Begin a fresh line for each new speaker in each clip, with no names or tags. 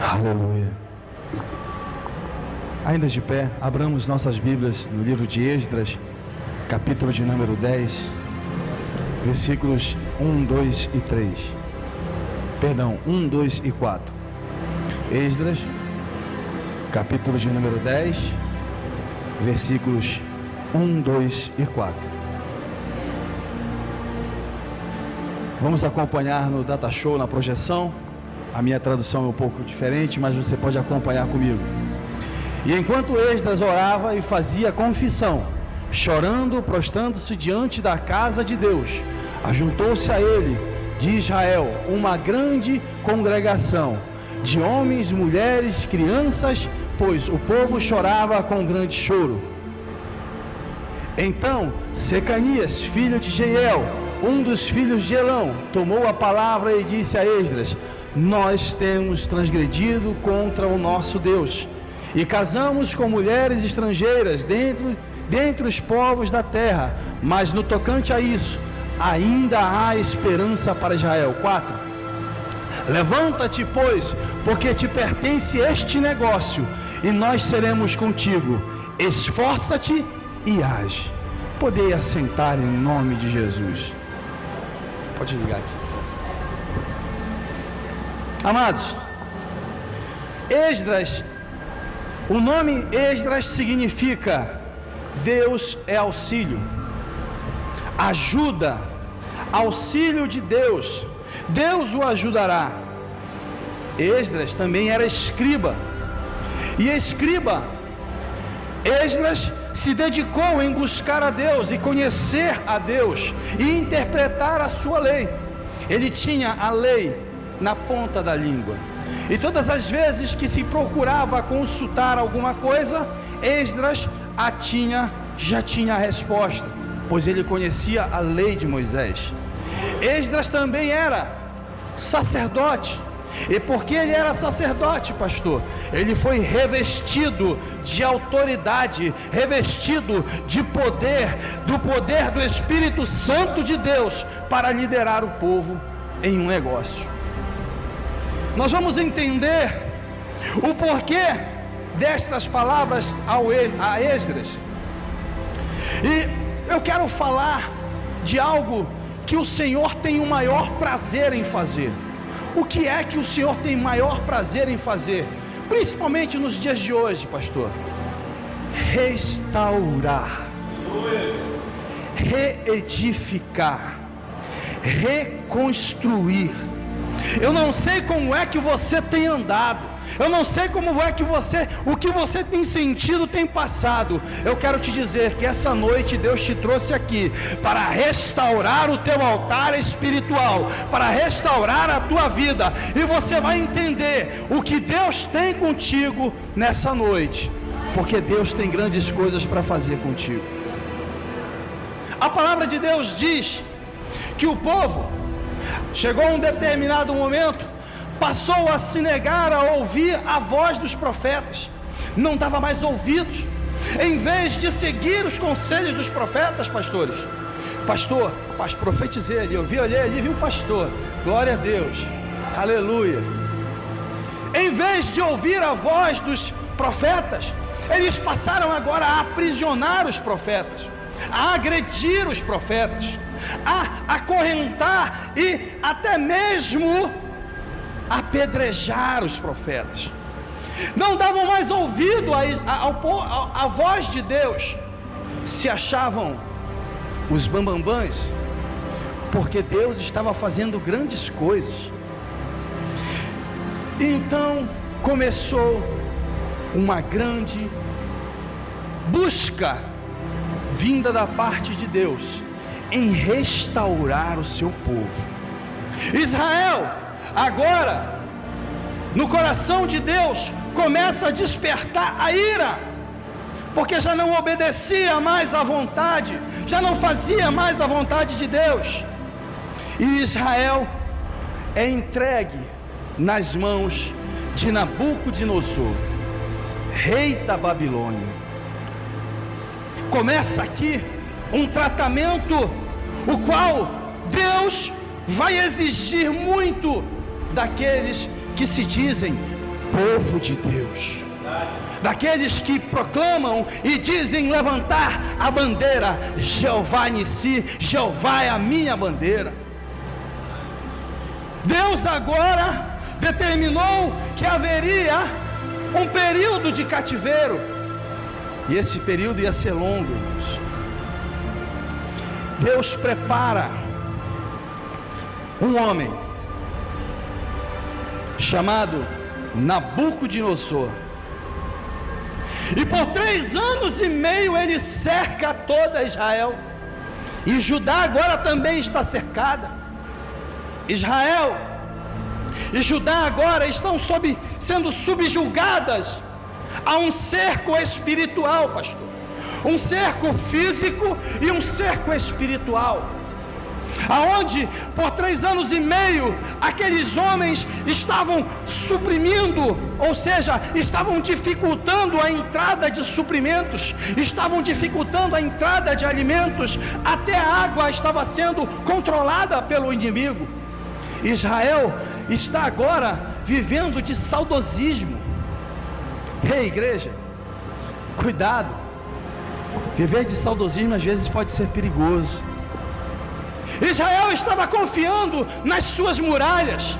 Aleluia. Ainda de pé, abramos nossas Bíblias no livro de Esdras, capítulo de número 10, versículos 1, 2 e 3. Perdão, 1, 2 e 4. Esdras, capítulo de número 10, versículos 1, 2 e 4. Vamos acompanhar no Data Show, na projeção. A minha tradução é um pouco diferente, mas você pode acompanhar comigo. E enquanto Esdras orava e fazia confissão, chorando, prostrando-se diante da casa de Deus, ajuntou-se a ele, de Israel, uma grande congregação, de homens, mulheres, crianças, pois o povo chorava com grande choro. Então Secanias, filho de Jeiel, um dos filhos de Elão, tomou a palavra e disse a Esdras: nós temos transgredido contra o nosso Deus, e casamos com mulheres estrangeiras dentre os povos da terra, mas no tocante a isso, ainda há esperança para Israel. 4. Levanta-te, pois, porque te pertence este negócio, e nós seremos contigo. Esforça-te e age. Podei assentar em nome de Jesus. Pode ligar aqui. Amados, Esdras, o nome Esdras significa Deus é auxílio, ajuda, auxílio de Deus, Deus o ajudará. Esdras também era escriba, e escriba, Esdras se dedicou em buscar a Deus e conhecer a Deus e interpretar a sua lei. Ele tinha a lei na ponta da língua, e todas as vezes que se procurava consultar alguma coisa, Esdras já tinha a resposta, pois ele conhecia a lei de Moisés. Esdras também era sacerdote, e porque ele era sacerdote, pastor, ele foi revestido de autoridade, revestido de poder, do poder do Espírito Santo de Deus, para liderar o povo em um negócio. Nós vamos entender o porquê dessas palavras a Esdras. E eu quero falar de algo que o Senhor tem o maior prazer em fazer. O que é que o Senhor tem maior prazer em fazer? Principalmente nos dias de hoje, pastor. Restaurar, reedificar, reconstruir. Eu não sei como é que você tem andado, eu não sei como é que o que você tem sentido, tem passado. Eu quero te dizer que essa noite Deus te trouxe aqui para restaurar o teu altar espiritual, para restaurar a tua vida, e você vai entender o que Deus tem contigo nessa noite, porque Deus tem grandes coisas para fazer contigo. A palavra de Deus diz que o povo chegou a um determinado momento, passou a se negar a ouvir a voz dos profetas, não dava mais ouvidos. Em vez de seguir os conselhos dos profetas, pastor, profetizei ali, eu vi ali, vi o pastor, glória a Deus, aleluia. Em vez de ouvir a voz dos profetas, eles passaram agora a aprisionar os profetas, a agredir os profetas, a acorrentar e até mesmo apedrejar os profetas. Não davam mais ouvido à voz de Deus, se achavam os bambambãs, porque Deus estava fazendo grandes coisas. Então começou uma grande busca vinda da parte de Deus em restaurar o seu povo. Israel, agora, no coração de Deus, começa a despertar a ira, porque já não obedecia mais à vontade, já não fazia mais a vontade de Deus, e Israel é entregue nas mãos de Nabucodonosor, rei da Babilônia. Começa aqui um tratamento, o qual Deus vai exigir muito daqueles que se dizem povo de Deus, daqueles que proclamam e dizem levantar a bandeira: Jeová Nissi, Jeová é a minha bandeira. Deus agora determinou que haveria um período de cativeiro, e esse período ia ser longo, irmãos. Deus prepara um homem chamado Nabucodonosor, e por 3 anos e meio ele cerca toda Israel, e Judá agora também está cercada. Israel e Judá agora estão sendo subjugadas a um cerco espiritual, pastor, um cerco físico e um cerco espiritual, aonde por 3 anos e meio aqueles homens estavam suprimindo, ou seja, estavam dificultando a entrada de suprimentos, estavam dificultando a entrada de alimentos, até a água estava sendo controlada pelo inimigo. Israel está agora vivendo de saudosismo. Ei, igreja, cuidado, viver de saudosismo às vezes pode ser perigoso. Israel estava confiando nas suas muralhas.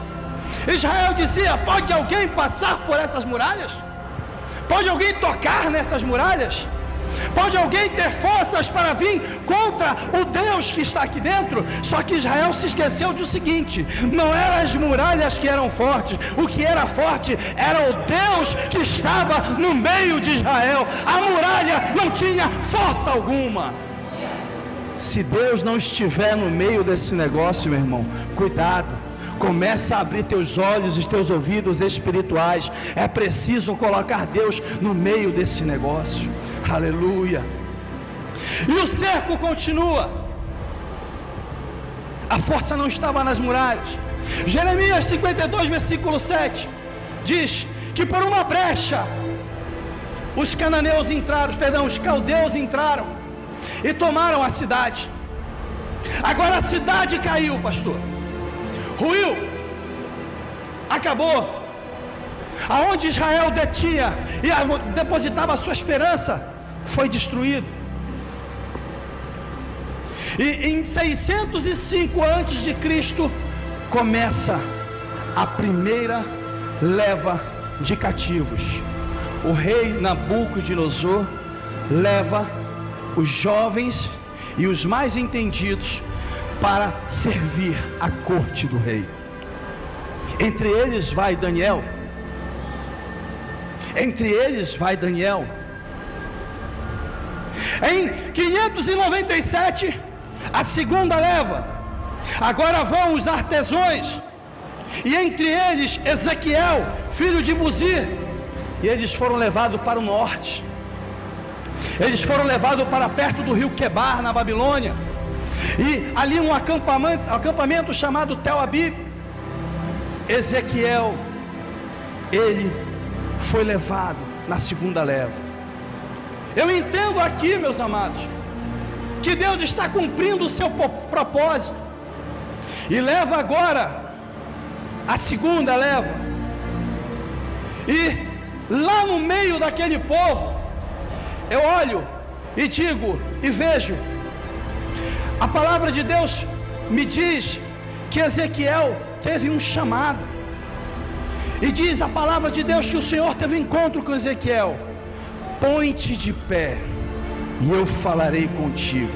Israel dizia: pode alguém passar por essas muralhas? Pode alguém tocar nessas muralhas? Pode alguém ter forças para vir contra o Deus que está aqui dentro? Só que Israel se esqueceu do seguinte: não eram as muralhas que eram fortes, o que era forte era o Deus que estava no meio de Israel. A muralha não tinha força alguma. Se Deus não estiver no meio desse negócio, meu irmão, cuidado, começa a abrir teus olhos e teus ouvidos espirituais. É preciso colocar Deus no meio desse negócio. Aleluia. E o cerco continua. A força não estava nas muralhas. Jeremias 52, versículo 7 diz que por uma brecha os cananeus entraram, os caldeus entraram e tomaram a cidade. Agora a cidade caiu, pastor, ruiu, acabou. Aonde Israel detinha e depositava a sua esperança foi destruído. E em 605 antes de Cristo começa a primeira leva de cativos. O rei Nabucodonosor leva os jovens e os mais entendidos para servir a corte do rei. Entre eles vai Daniel. Em 597, a segunda leva. Agora vão os artesãos, e entre eles Ezequiel, filho de Buzi, e eles foram levados para o norte. Eles foram levados para perto do rio Quebar, na Babilônia, e ali um acampamento chamado Tel Abib. Ezequiel, ele foi levado na segunda leva. Eu entendo aqui, meus amados, que Deus está cumprindo o seu propósito, e leva agora a segunda leva. E lá no meio daquele povo, eu olho e digo e vejo, a palavra de Deus me diz que Ezequiel teve um chamado, e diz a palavra de Deus que o Senhor teve um encontro com Ezequiel: põe-te de pé e eu falarei contigo,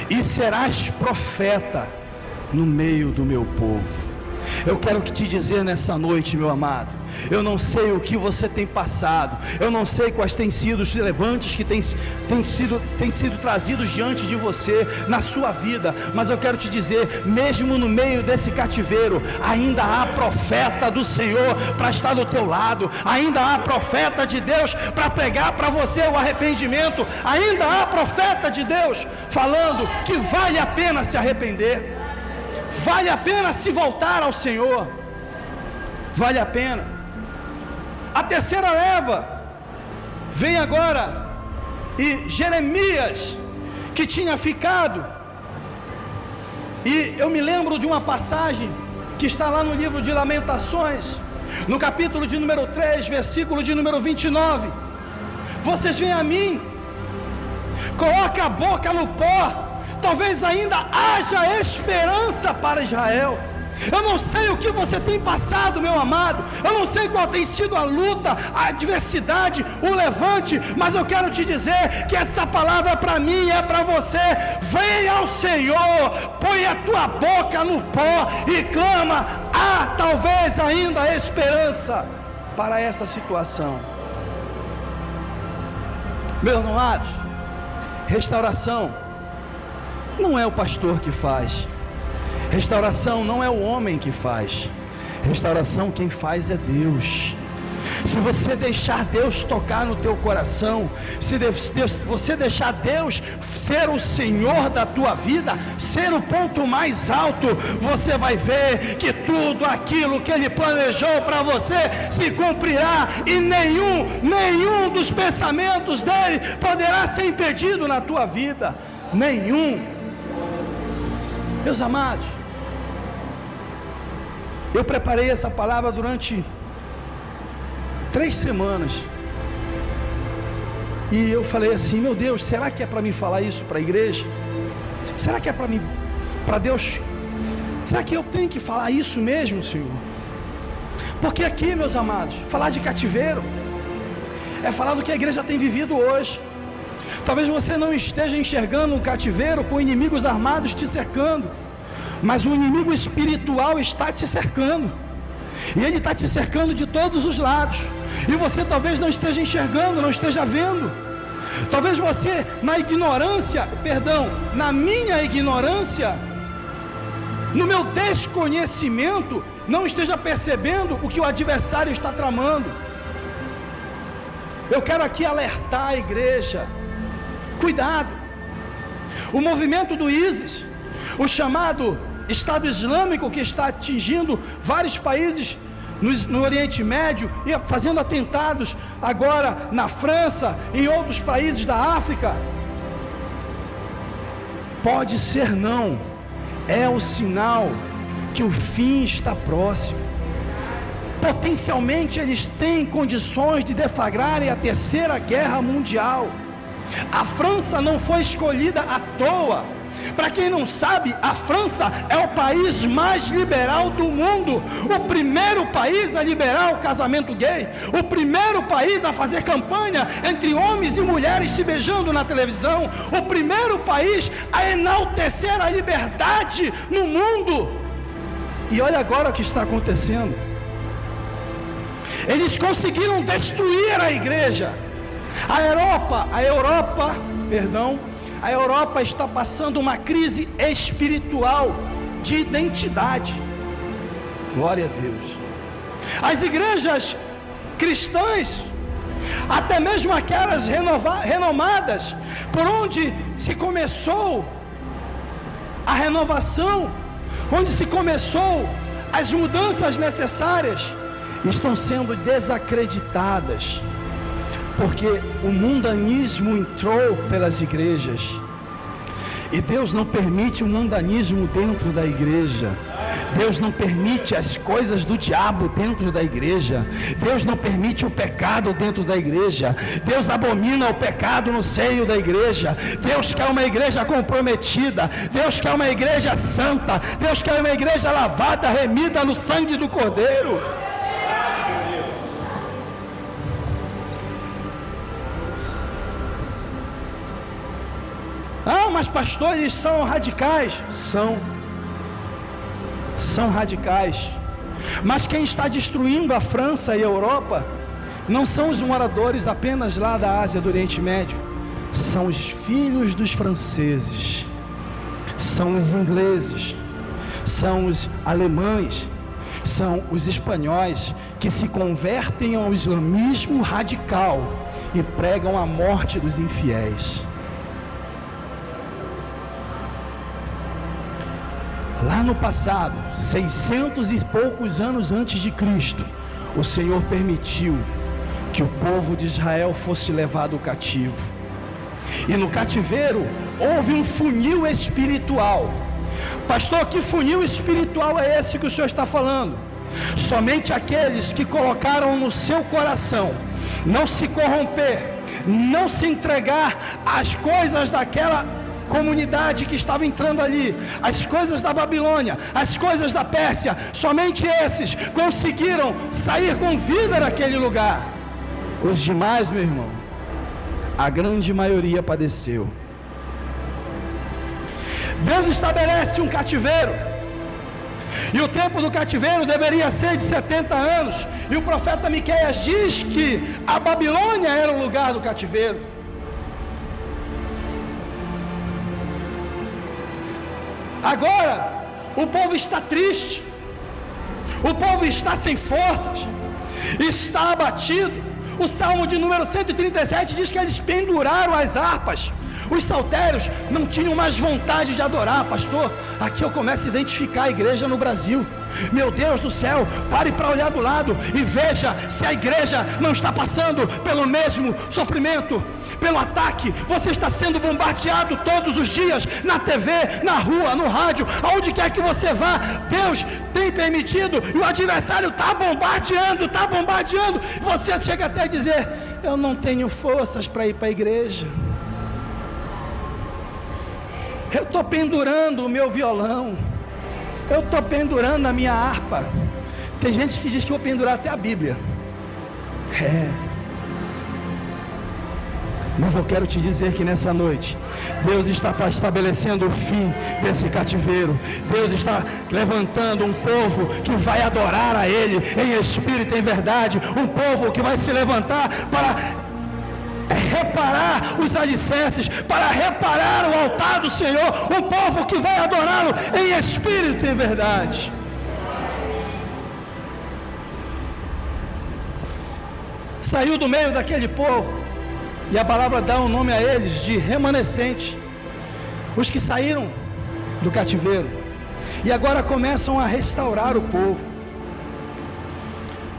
e serás profeta no meio do meu povo. Eu quero te dizer nessa noite, meu amado, eu não sei o que você tem passado, eu não sei quais têm sido os levantes que têm sido trazidos diante de você na sua vida, mas eu quero te dizer, mesmo no meio desse cativeiro, ainda há profeta do Senhor para estar do teu lado, ainda há profeta de Deus para pregar para você o arrependimento, ainda há profeta de Deus falando que vale a pena se arrepender, vale a pena se voltar ao Senhor, vale a pena. A terceira leva vem agora, e Jeremias, que tinha ficado, e eu me lembro de uma passagem que está lá no livro de Lamentações, no capítulo de número 3, versículo de número 29, vocês vêm a mim, coloca a boca no pó, talvez ainda haja esperança para Israel. Eu não sei o que você tem passado, meu amado, eu não sei qual tem sido a luta, a adversidade, o levante, mas eu quero te dizer que essa palavra é para mim, é para você. Vem ao Senhor, põe a tua boca no pó e clama: há talvez ainda esperança para essa situação. Meus amados, restauração não é o pastor que faz, restauração não é o homem que faz, restauração quem faz é Deus. Se você deixar Deus tocar no teu coração, se você deixar Deus ser o Senhor da tua vida, ser o ponto mais alto, você vai ver que tudo aquilo que Ele planejou para você se cumprirá, e nenhum dos pensamentos dEle poderá ser impedido na tua vida, nenhum. Meus amados, eu preparei essa palavra durante 3 semanas, e eu falei assim: meu Deus, será que é para mim falar isso para a igreja? Será que é para Deus? Será que eu tenho que falar isso mesmo, Senhor? Porque aqui, meus amados, falar de cativeiro é falar do que a igreja tem vivido hoje. Talvez você não esteja enxergando um cativeiro com inimigos armados te cercando, mas o inimigo espiritual está te cercando, e ele está te cercando de todos os lados, e você talvez não esteja enxergando, não esteja vendo. Talvez você, na minha ignorância, no meu desconhecimento, não esteja percebendo o que o adversário está tramando. Eu quero aqui alertar a igreja: cuidado. O movimento do ISIS, o chamado Estado Islâmico, que está atingindo vários países no Oriente Médio e fazendo atentados agora na França e em outros países da África, pode ser não, é o sinal que o fim está próximo. Potencialmente eles têm condições de deflagrarem a Terceira Guerra Mundial. A França não foi escolhida à toa. Para quem não sabe, a França é o país mais liberal do mundo, o primeiro país a liberar o casamento gay, o primeiro país a fazer campanha entre homens e mulheres se beijando na televisão, o primeiro país a enaltecer a liberdade no mundo. E olha agora o que está acontecendo. Eles conseguiram destruir a igreja. A Europa está passando uma crise espiritual de identidade. Glória a Deus. As igrejas cristãs, até mesmo aquelas renomadas, por onde se começou a renovação, onde se começou as mudanças necessárias, estão sendo desacreditadas, porque o mundanismo entrou pelas igrejas, e Deus não permite o mundanismo dentro da igreja. Deus não permite as coisas do diabo dentro da igreja. Deus não permite o pecado dentro da igreja. Deus abomina o pecado no seio da igreja. Deus quer uma igreja comprometida. Deus quer uma igreja santa. Deus quer uma igreja lavada, remida no sangue do Cordeiro. Ah, mas pastores são radicais. São radicais. Mas quem está destruindo a França e a Europa não são os moradores apenas lá da Ásia, do Oriente Médio. São os filhos dos franceses, são os ingleses, são os alemães, são os espanhóis que se convertem ao islamismo radical e pregam a morte dos infiéis. Lá no passado, 600 e poucos anos antes de Cristo, o Senhor permitiu que o povo de Israel fosse levado cativo. E no cativeiro houve um funil espiritual. Pastor, que funil espiritual é esse que o Senhor está falando? Somente aqueles que colocaram no seu coração não se corromper, não se entregar às coisas daquela comunidade que estava entrando ali, as coisas da Babilônia, as coisas da Pérsia, somente esses conseguiram sair com vida daquele lugar. Os demais, meu irmão, a grande maioria padeceu. Deus estabelece um cativeiro, e o tempo do cativeiro deveria ser de 70 anos, e o profeta Miqueias diz que a Babilônia era o lugar do cativeiro. Agora, o povo está triste, o povo está sem forças, está abatido. O Salmo de número 137 diz que eles penduraram as harpas, os saltérios, não tinham mais vontade de adorar. Pastor, aqui eu começo a identificar a igreja no Brasil. Meu Deus do céu, pare para olhar do lado e veja se a igreja não está passando pelo mesmo sofrimento, pelo ataque. Você está sendo bombardeado todos os dias, na TV, na rua, no rádio, aonde quer que você vá. Deus tem permitido e o adversário está bombardeando, você chega até a dizer: eu não tenho forças para ir para a igreja, eu estou pendurando o meu violão, eu estou pendurando a minha harpa. Tem gente que diz que eu vou pendurar até a Bíblia. Mas eu quero te dizer que nessa noite, Deus está estabelecendo o fim desse cativeiro. Deus está levantando um povo que vai adorar a Ele em espírito e em verdade. Um povo que vai se levantar para reparar os alicerces, para reparar o altar do Senhor. Um povo que vai adorá-lo em espírito e em verdade. Saiu do meio daquele povo, e a palavra dá um nome a eles de remanescentes, os que saíram do cativeiro e agora começam a restaurar o povo.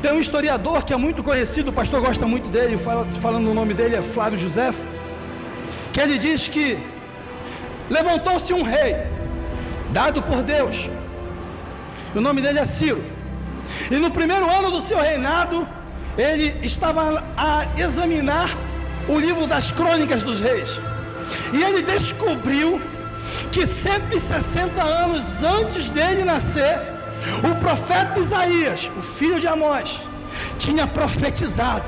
Tem um historiador que é muito conhecido, o pastor gosta muito dele, falando o nome dele é Flávio Josefo, que ele diz que levantou-se um rei dado por Deus, o nome dele é Ciro, e no primeiro ano do seu reinado ele estava a examinar o livro das crônicas dos reis, e ele descobriu que 160 anos antes dele nascer, o profeta Isaías, o filho de Amós, tinha profetizado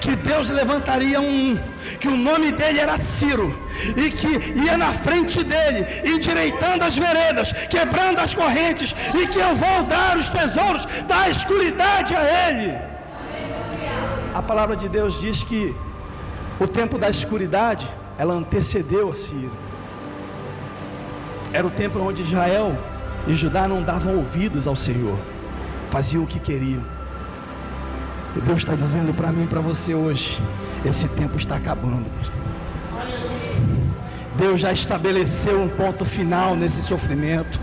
que Deus levantaria que o nome dele era Ciro, e que ia na frente dele, endireitando as veredas, quebrando as correntes, e que eu vou dar os tesouros da escuridade a ele. A palavra de Deus diz que o tempo da escuridade, ela antecedeu a Ciro. Era o tempo onde Israel e Judá não davam ouvidos ao Senhor, faziam o que queriam. E Deus está dizendo para mim e para você hoje: esse tempo está acabando, pastor. Deus já estabeleceu um ponto final nesse sofrimento.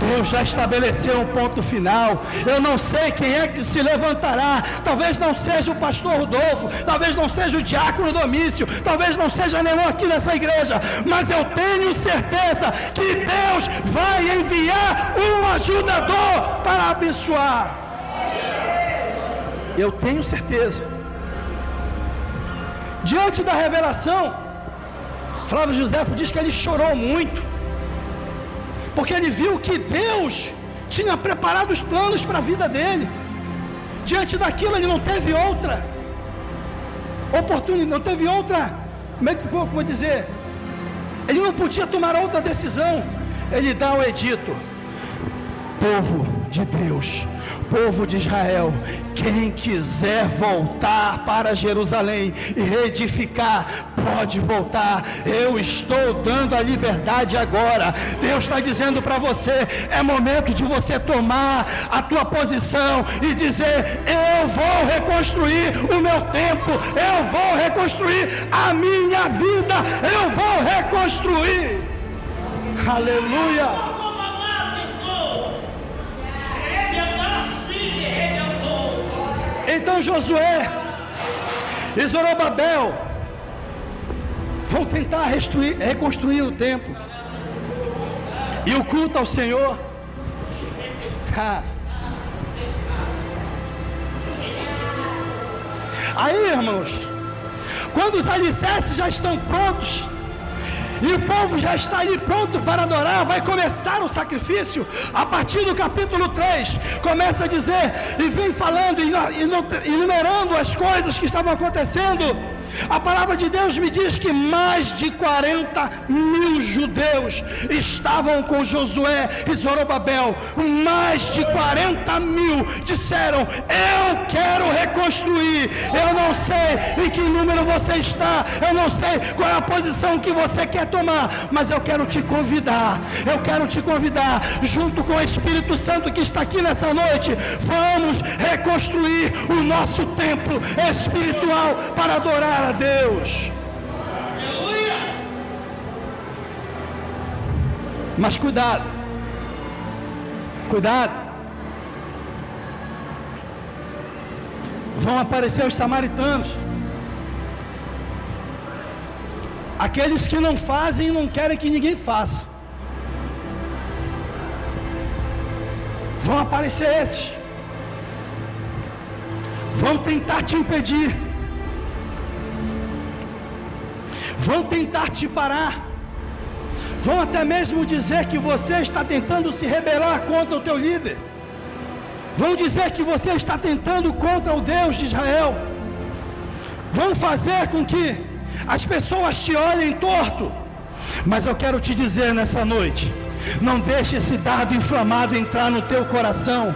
Deus já estabeleceu um ponto final. Eu não sei quem é que se levantará. Talvez não seja o pastor Rodolfo, talvez não seja o diácono Domício, talvez não seja nenhum aqui nessa igreja, mas eu tenho certeza que Deus vai enviar um ajudador para abençoar. Eu tenho certeza. Diante da revelação, Flávio Josefo diz que ele chorou muito, porque ele viu que Deus tinha preparado os planos para a vida dele. Diante daquilo ele não teve outra oportunidade, não teve outra, como é que eu vou dizer, ele não podia tomar outra decisão. Ele dá o edito: povo de Deus, povo de Israel, quem quiser voltar para Jerusalém e reedificar, pode voltar. Eu estou dando a liberdade agora. Deus está dizendo para você: é momento de você tomar a tua posição e dizer: eu vou reconstruir o meu tempo, eu vou reconstruir a minha vida, eu vou reconstruir. Aleluia. Então Josué e Zorobabel vão tentar reconstruir o templo e o culto ao Senhor. Aí, irmãos, quando os alicerces já estão prontos, e o povo já está ali pronto para adorar, vai começar o sacrifício. A partir do capítulo 3, começa a dizer, e vem falando, enumerando as coisas que estavam acontecendo. A palavra de Deus me diz que mais de 40 mil judeus estavam com Josué e Zorobabel. Mais de 40 mil disseram: eu quero reconstruir. Eu não sei em que número você está, eu não sei qual é a posição que você quer tomar, mas eu quero te convidar, junto com o Espírito Santo que está aqui nessa noite, vamos reconstruir o nosso templo espiritual para adorar a Deus. Mas cuidado, vão aparecer os samaritanos, aqueles que não fazem e não querem que ninguém faça. Vão aparecer esses, vão tentar te impedir, vão tentar te parar, vão até mesmo dizer que você está tentando se rebelar contra o teu líder, vão dizer que você está tentando contra o Deus de Israel, vão fazer com que as pessoas te olhem torto. Mas eu quero te dizer nessa noite, não deixe esse dardo inflamado entrar no teu coração.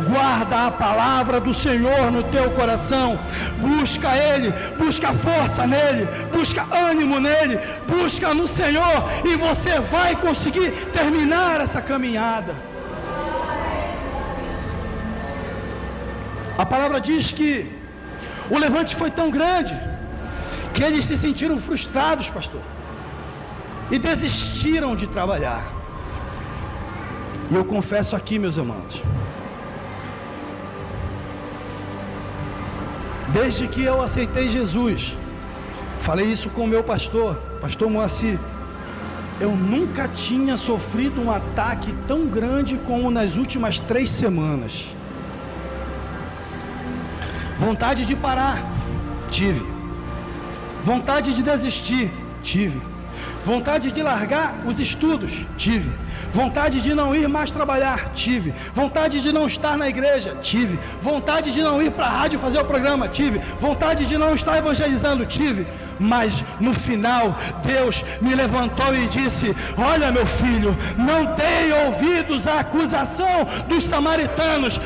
Guarda a palavra do Senhor no teu coração. Busca Ele, busca força nele, busca ânimo nele, busca no Senhor, e você vai conseguir terminar essa caminhada. A palavra diz que o levante foi tão grande que eles se sentiram frustrados, pastor, e desistiram de trabalhar. E eu confesso aqui, meus amados, desde que eu aceitei Jesus, falei isso com o meu pastor Moacir, eu nunca tinha sofrido um ataque tão grande como nas últimas 3 semanas. Vontade de parar, tive. Vontade de desistir, tive. Vontade de largar os estudos, tive. Vontade de não ir mais trabalhar, tive. Vontade de não estar na igreja, tive. Vontade de não ir para a rádio fazer o programa, tive. Vontade de não estar evangelizando, tive. Mas no final, Deus me levantou e disse: olha, meu filho, não dê ouvidos à acusação dos samaritanos,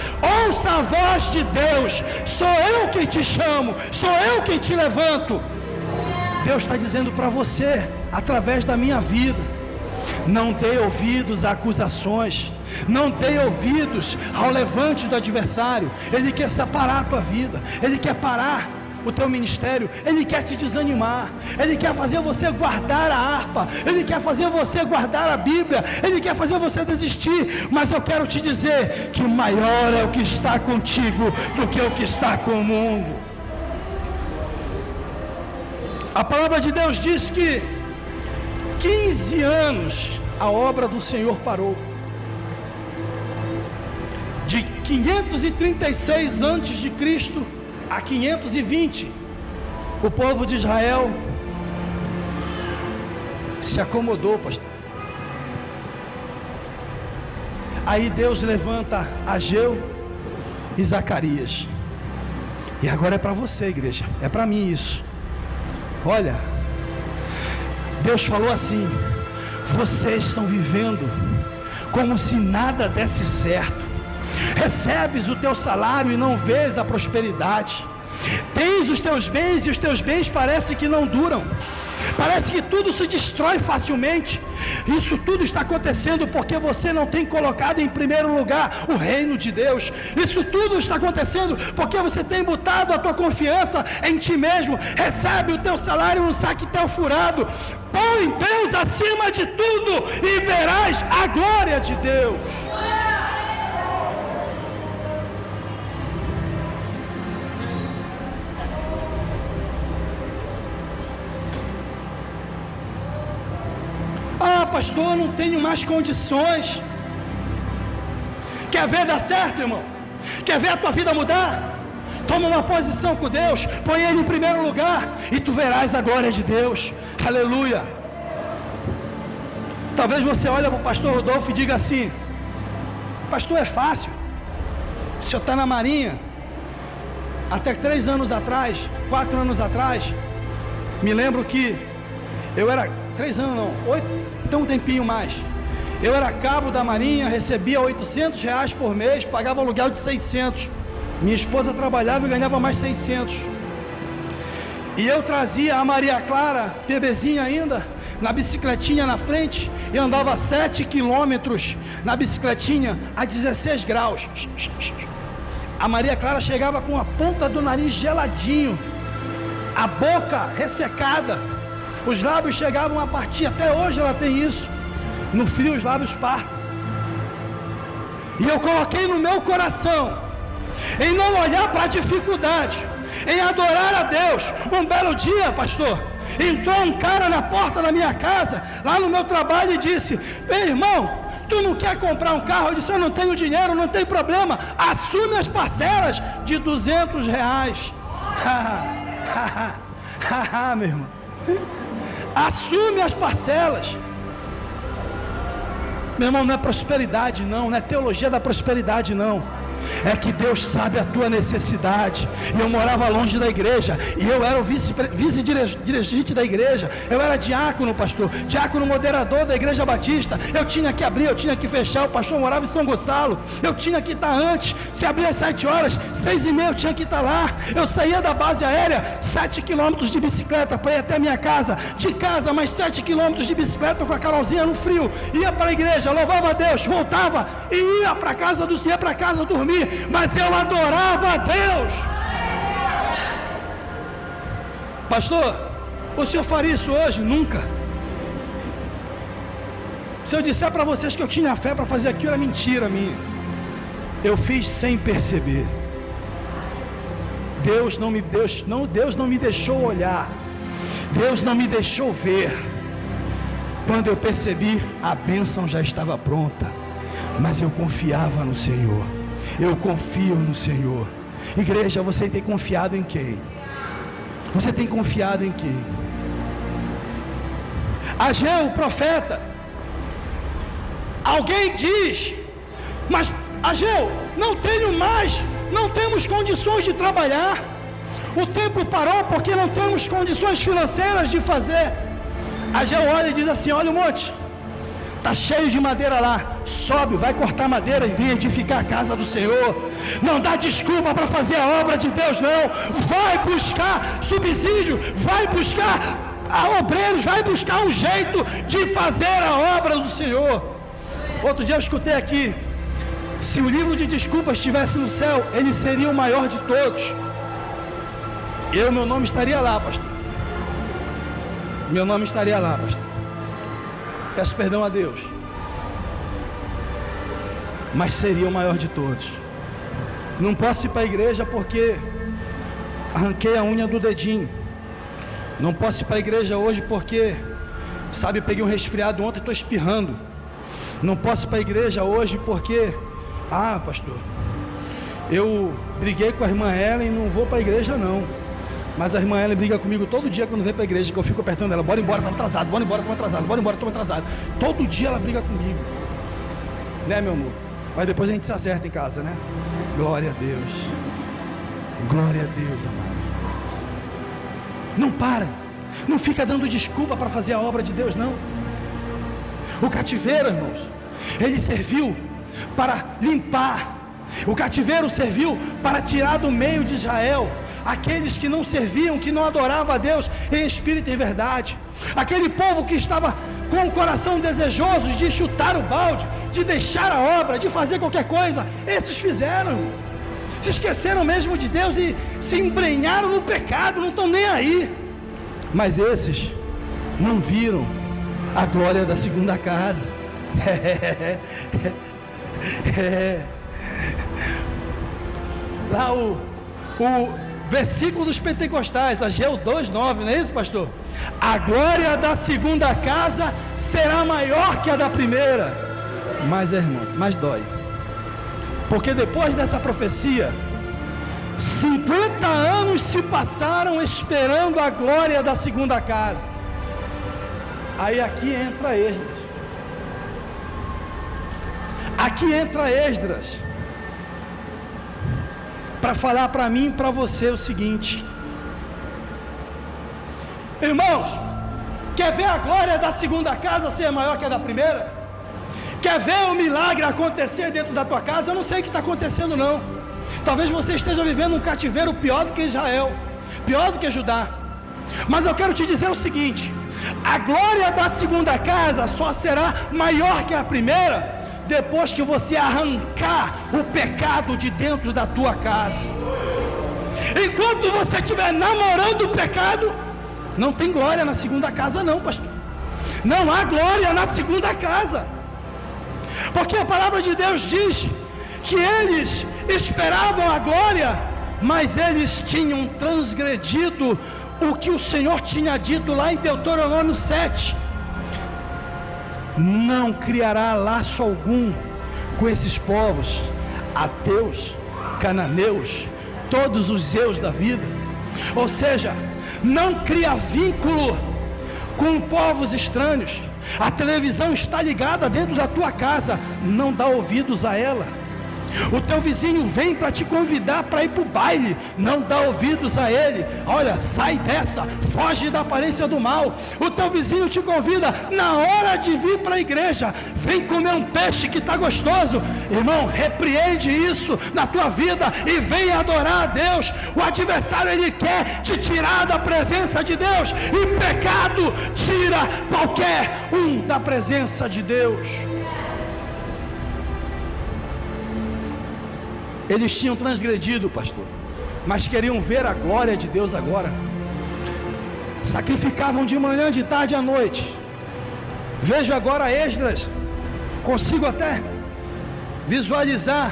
ouça a voz de Deus. Sou eu quem te chamo, sou eu quem te levanto. Deus está dizendo para você, através da minha vida, não dê ouvidos a acusações, não dê ouvidos ao levante do adversário. Ele quer separar a tua vida, ele quer parar o teu ministério, ele quer te desanimar, ele quer fazer você guardar a harpa, ele quer fazer você guardar a Bíblia, ele quer fazer você desistir. Mas eu quero te dizer que maior é o que está contigo do que o que está com o mundo. A palavra de Deus diz que 15 anos a obra do Senhor parou. De 536 antes de Cristo a 520, o povo de Israel se acomodou, pastor. Aí Deus levanta Ageu e Zacarias. E agora é para você, igreja, é para mim isso. Olha, Deus falou assim: vocês estão vivendo como se nada desse certo. Recebes o teu salário e não vês a prosperidade. Tens os teus bens e os teus bens parece que não duram. Parece que tudo se destrói facilmente. Isso tudo está acontecendo porque você não tem colocado em primeiro lugar o reino de Deus. Isso tudo está acontecendo porque você tem botado a tua confiança em ti mesmo. Recebe o teu salário num saquetel furado. Põe Deus acima de tudo e verás a glória de Deus. Ah, pastor, não tenho mais condições. Quer ver dar certo, irmão? Quer ver a tua vida mudar? Toma uma posição com Deus, põe Ele em primeiro lugar, e tu verás a glória de Deus. Aleluia. Talvez você olhe para o pastor Rodolfo e diga assim: pastor, é fácil, o senhor está na marinha. Até 3 anos atrás, 4 anos atrás, me lembro que eu era, 3 anos não, 8, então um tempinho mais, eu era cabo da marinha, recebia R$800 por mês, pagava aluguel de 600, minha esposa trabalhava e ganhava mais 600, e eu trazia a Maria Clara, bebezinha ainda, na bicicletinha na frente, e andava 7 quilômetros na bicicletinha a 16 graus, a Maria Clara chegava com a ponta do nariz geladinho, a boca ressecada, os lábios chegavam a partir, até hoje ela tem isso, no frio os lábios partem, e eu coloquei no meu coração, em não olhar para a dificuldade, em adorar a Deus. Um belo dia, pastor, entrou um cara na porta da minha casa, lá no meu trabalho, e disse: meu irmão, tu não quer comprar um carro? Eu disse: eu não tenho dinheiro. Não tem problema, assume as parcelas de R$200. Meu irmão, assume as parcelas. Meu irmão, não é prosperidade não, não é teologia da prosperidade não, é que Deus sabe a tua necessidade. Eu morava longe da igreja, e eu era o vice-dirigente da igreja, eu era diácono, pastor, diácono moderador da igreja batista. Eu tinha que abrir, eu tinha que fechar. O pastor morava em São Gonçalo, eu tinha que estar antes, se abria às 7 horas, 6h30 eu tinha que estar lá. Eu saía da base aérea, 7 quilômetros de bicicleta para ir até minha casa, de casa mais 7 quilômetros de bicicleta com a Carolzinha no frio, ia para a igreja, louvava a Deus, voltava e ia para casa dormir, mas eu adorava a Deus. Pastor, o senhor faria isso hoje? Nunca. Se eu disser para vocês que eu tinha fé para fazer aquilo, é mentira minha. Eu fiz sem perceber. Deus não me deixou olhar, Deus não me deixou ver. Quando eu percebi, a bênção já estava pronta, mas eu confiava no Senhor. Eu confio no Senhor. Igreja, você tem confiado em quem? Você tem confiado em quem? Ageu, o profeta, alguém diz: mas Ageu, não temos condições de trabalhar, o tempo parou porque não temos condições financeiras de fazer. Ageu olha e diz assim: olha o monte, está cheio de madeira lá, sobe, vai cortar madeira e vem edificar a casa do Senhor. Não dá desculpa para fazer a obra de Deus não, vai buscar subsídio, vai buscar obreiros, vai buscar um jeito de fazer a obra do Senhor. Outro dia eu escutei aqui: se o livro de desculpas estivesse no céu, ele seria o maior de todos. Meu nome estaria lá, pastor. Meu nome estaria lá, pastor. Peço perdão a Deus, mas seria o maior de todos. Não posso ir para a igreja porque arranquei a unha do dedinho. Não posso ir para a igreja hoje porque, peguei um resfriado ontem e estou espirrando. Não posso ir para a igreja hoje porque, pastor, eu briguei com a irmã Ellen e não vou para a igreja não. Mas a irmã Ellen briga comigo todo dia quando vem para a igreja, que eu fico apertando ela: bora embora, estamos atrasados, bora embora, estamos atrasados, bora embora, estamos atrasados. Todo dia ela briga comigo, né, meu amor? Mas depois a gente se acerta em casa, né? Glória a Deus, glória a Deus, amado. Não para, não fica dando desculpa para fazer a obra de Deus, não. O cativeiro, irmãos, ele serviu para limpar. O cativeiro serviu para tirar do meio de Israel aqueles que não serviam, que não adoravam a Deus em espírito e em verdade. Aquele povo que estava com o coração desejoso de chutar o balde, de deixar a obra, de fazer qualquer coisa, esses fizeram. Se esqueceram mesmo de Deus e se embrenharam no pecado, não estão nem aí. Mas esses não viram a glória da segunda casa. Lá o versículo dos pentecostais, Ageu 2:9, não é isso, pastor? A glória da segunda casa será maior que a da primeira. Mas, irmão, mas dói, porque depois dessa profecia, 50 anos se passaram esperando a glória da segunda casa. Aí aqui entra Esdras. Aqui entra Esdras para falar para mim e para você o seguinte: irmãos, quer ver a glória da segunda casa ser maior que a da primeira? Quer ver o milagre acontecer dentro da tua casa? Eu não sei o que está acontecendo não. Talvez você esteja vivendo um cativeiro pior do que Israel, pior do que Judá. Mas eu quero te dizer o seguinte: a glória da segunda casa só será maior que a primeira depois que você arrancar o pecado de dentro da tua casa. Enquanto você estiver namorando o pecado, não tem glória na segunda casa não, pastor. Não há glória na segunda casa, porque a palavra de Deus diz que eles esperavam a glória, mas eles tinham transgredido o que o Senhor tinha dito lá em Deuteronômio 7. Não criará laço algum com esses povos, ateus, cananeus, todos os zeus da vida. Ou seja, não cria vínculo com povos estranhos. A televisão está ligada dentro da tua casa, não dá ouvidos a ela. O teu vizinho vem para te convidar para ir para o baile, não dá ouvidos a ele. Olha, sai dessa, foge da aparência do mal. O teu vizinho te convida na hora de vir para a igreja, vem comer um peixe que está gostoso. Irmão, repreende isso na tua vida e vem adorar a Deus. O adversário, ele quer te tirar da presença de Deus, e pecado tira qualquer um da presença de Deus. Eles tinham transgredido, pastor, mas queriam ver a glória de Deus agora. Sacrificavam de manhã, de tarde à noite. Vejo agora Esdras, consigo até visualizar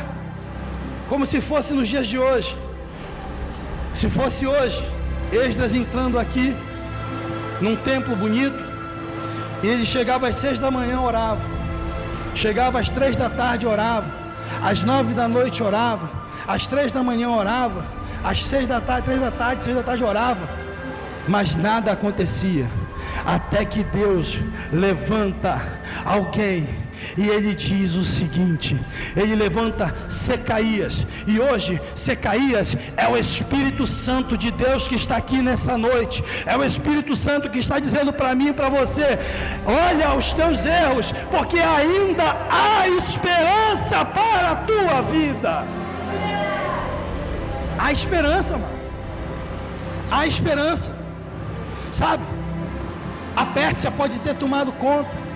como se fosse nos dias de hoje. Se fosse hoje, Esdras entrando aqui num templo bonito, e ele chegava às 6 da manhã, orava, chegava às 3 da tarde, orava, às 9 da noite orava, às 3 da manhã orava, às 6 da tarde, 3 da tarde, 6 da tarde orava, mas nada acontecia, até que Deus levanta alguém, e ele diz o seguinte: ele levanta Secaías, e hoje Secaías é o Espírito Santo de Deus que está aqui nessa noite, é o Espírito Santo que está dizendo para mim e para você: olha os teus erros, porque ainda há esperança para a tua vida. Há esperança, mano, há esperança, sabe? A Pérsia pode ter tomado conta,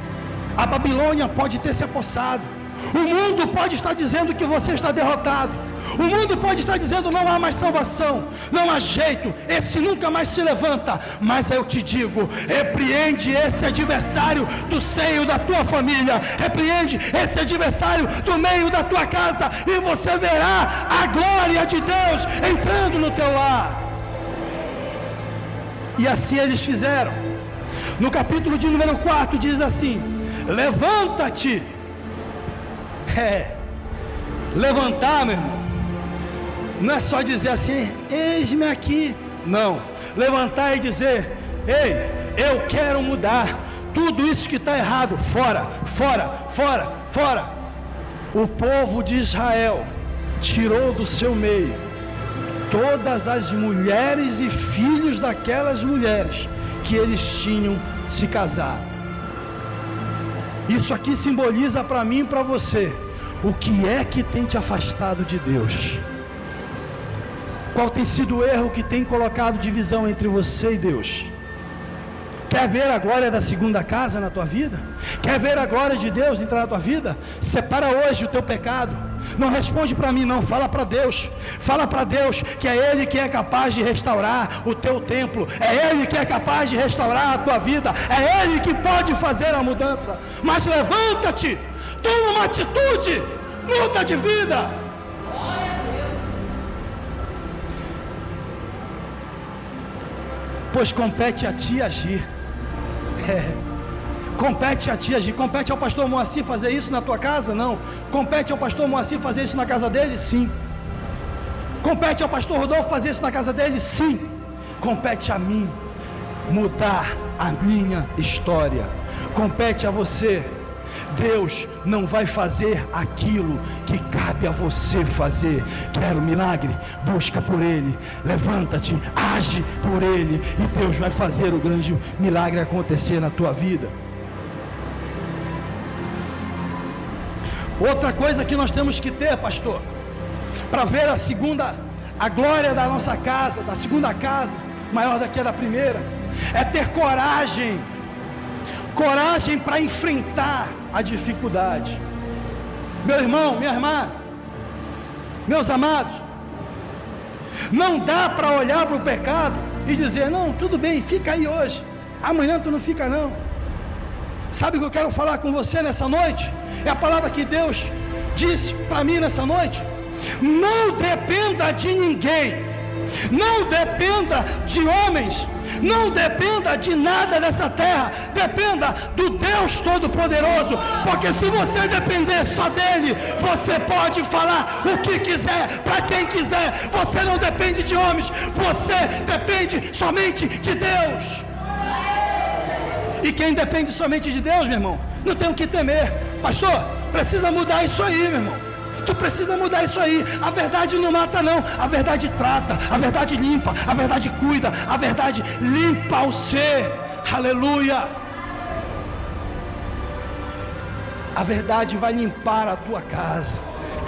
a Babilônia pode ter se apossado, o mundo pode estar dizendo que você está derrotado, o mundo pode estar dizendo não há mais salvação, não há jeito, esse nunca mais se levanta. Mas eu te digo, repreende esse adversário do seio da tua família, repreende esse adversário do meio da tua casa, e você verá a glória de Deus entrando no teu lar. E assim eles fizeram. No capítulo de número 4 diz assim: levanta-te. Levantar, meu irmão, não é só dizer assim, eis-me aqui. Não, levantar e dizer: ei, eu quero mudar tudo isso que está errado, fora, fora, fora, fora. O povo de Israel tirou do seu meio todas as mulheres e filhos daquelas mulheres que eles tinham se casado. Isso aqui simboliza para mim e para você o que é que tem te afastado de Deus. Qual tem sido o erro que tem colocado divisão entre você e Deus? Quer ver a glória da segunda casa na tua vida? Quer ver a glória de Deus entrar na tua vida? Separa hoje o teu pecado. Não responde para mim não, fala para Deus. Fala para Deus que é Ele que é capaz de restaurar o teu templo, é Ele que é capaz de restaurar a tua vida, é Ele que pode fazer a mudança. Mas levanta-te, toma uma atitude, muda de vida. Pois compete a ti agir. Compete a ti agir. Compete ao pastor Moacir fazer isso na tua casa? Não. Compete ao pastor Moacir fazer isso na casa dele? Sim. Compete ao pastor Rodolfo fazer isso na casa dele? Sim. Compete a mim mudar a minha história. Compete a você. Deus não vai fazer aquilo que cabe a você fazer. Quero milagre? Busca por Ele, levanta-te, age por Ele, e Deus vai fazer o grande milagre acontecer na tua vida. Outra coisa que nós temos que ter, pastor, para ver a glória da nossa casa, da segunda casa, maior do que a da primeira, é ter coragem para enfrentar a dificuldade. Meu irmão, minha irmã, meus amados, não dá para olhar para o pecado e dizer, não, tudo bem, fica aí hoje, amanhã tu não fica não. Sabe o que eu quero falar com você nessa noite? É a palavra que Deus disse para mim nessa noite. Não dependa de ninguém, não dependa de homens, não dependa de nada dessa terra, dependa do Deus Todo-Poderoso, porque se você depender só dele, você pode falar o que quiser, para quem quiser. Você não depende de homens, você depende somente de Deus. E quem depende somente de Deus, meu irmão, não tem o que temer. Pastor, precisa mudar isso aí, meu irmão. Tu precisa mudar isso aí. A verdade não mata não, a verdade trata, a verdade limpa, a verdade cuida, a verdade limpa o ser. Aleluia. A verdade vai limpar a tua casa.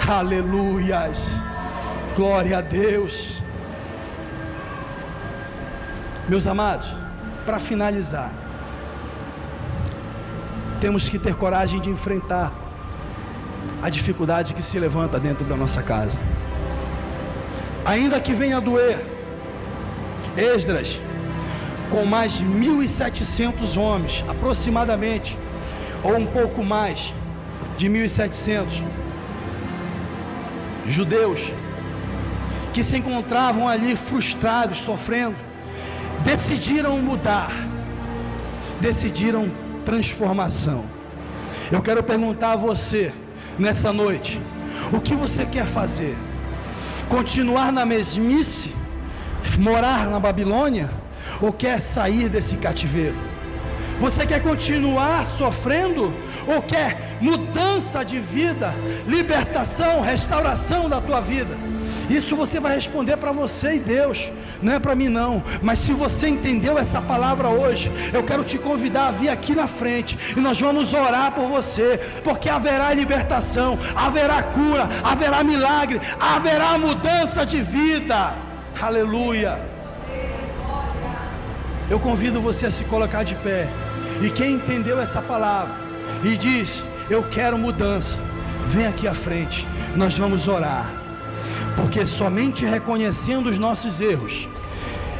Aleluias. Glória a Deus. Meus amados, para finalizar, temos que ter coragem de enfrentar a dificuldade que se levanta dentro da nossa casa, ainda que venha a doer. Esdras, com mais 1.700 homens, aproximadamente, ou um pouco mais de 1.700 judeus, que se encontravam ali frustrados, sofrendo, decidiram mudar, decidiram transformação. Eu quero perguntar a você nessa noite, o que você quer fazer? Continuar na mesmice? Morar na Babilônia? Ou quer sair desse cativeiro? Você quer continuar sofrendo? Ou quer mudança de vida, libertação, restauração da tua vida? Isso você vai responder para você e Deus, não é para mim não. Mas se você entendeu essa palavra hoje, eu quero te convidar a vir aqui na frente, e nós vamos orar por você, porque haverá libertação, haverá cura, haverá milagre, haverá mudança de vida. Aleluia. Eu convido você a se colocar de pé, e quem entendeu essa palavra e diz, eu quero mudança, vem aqui à frente, nós vamos orar. Porque somente reconhecendo os nossos erros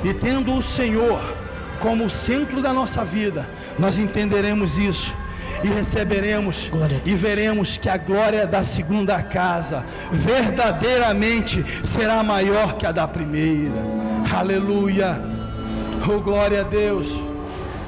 e tendo o Senhor como o centro da nossa vida, nós entenderemos isso e receberemos e veremos que a glória da segunda casa verdadeiramente será maior que a da primeira. Aleluia. Oh, glória a Deus.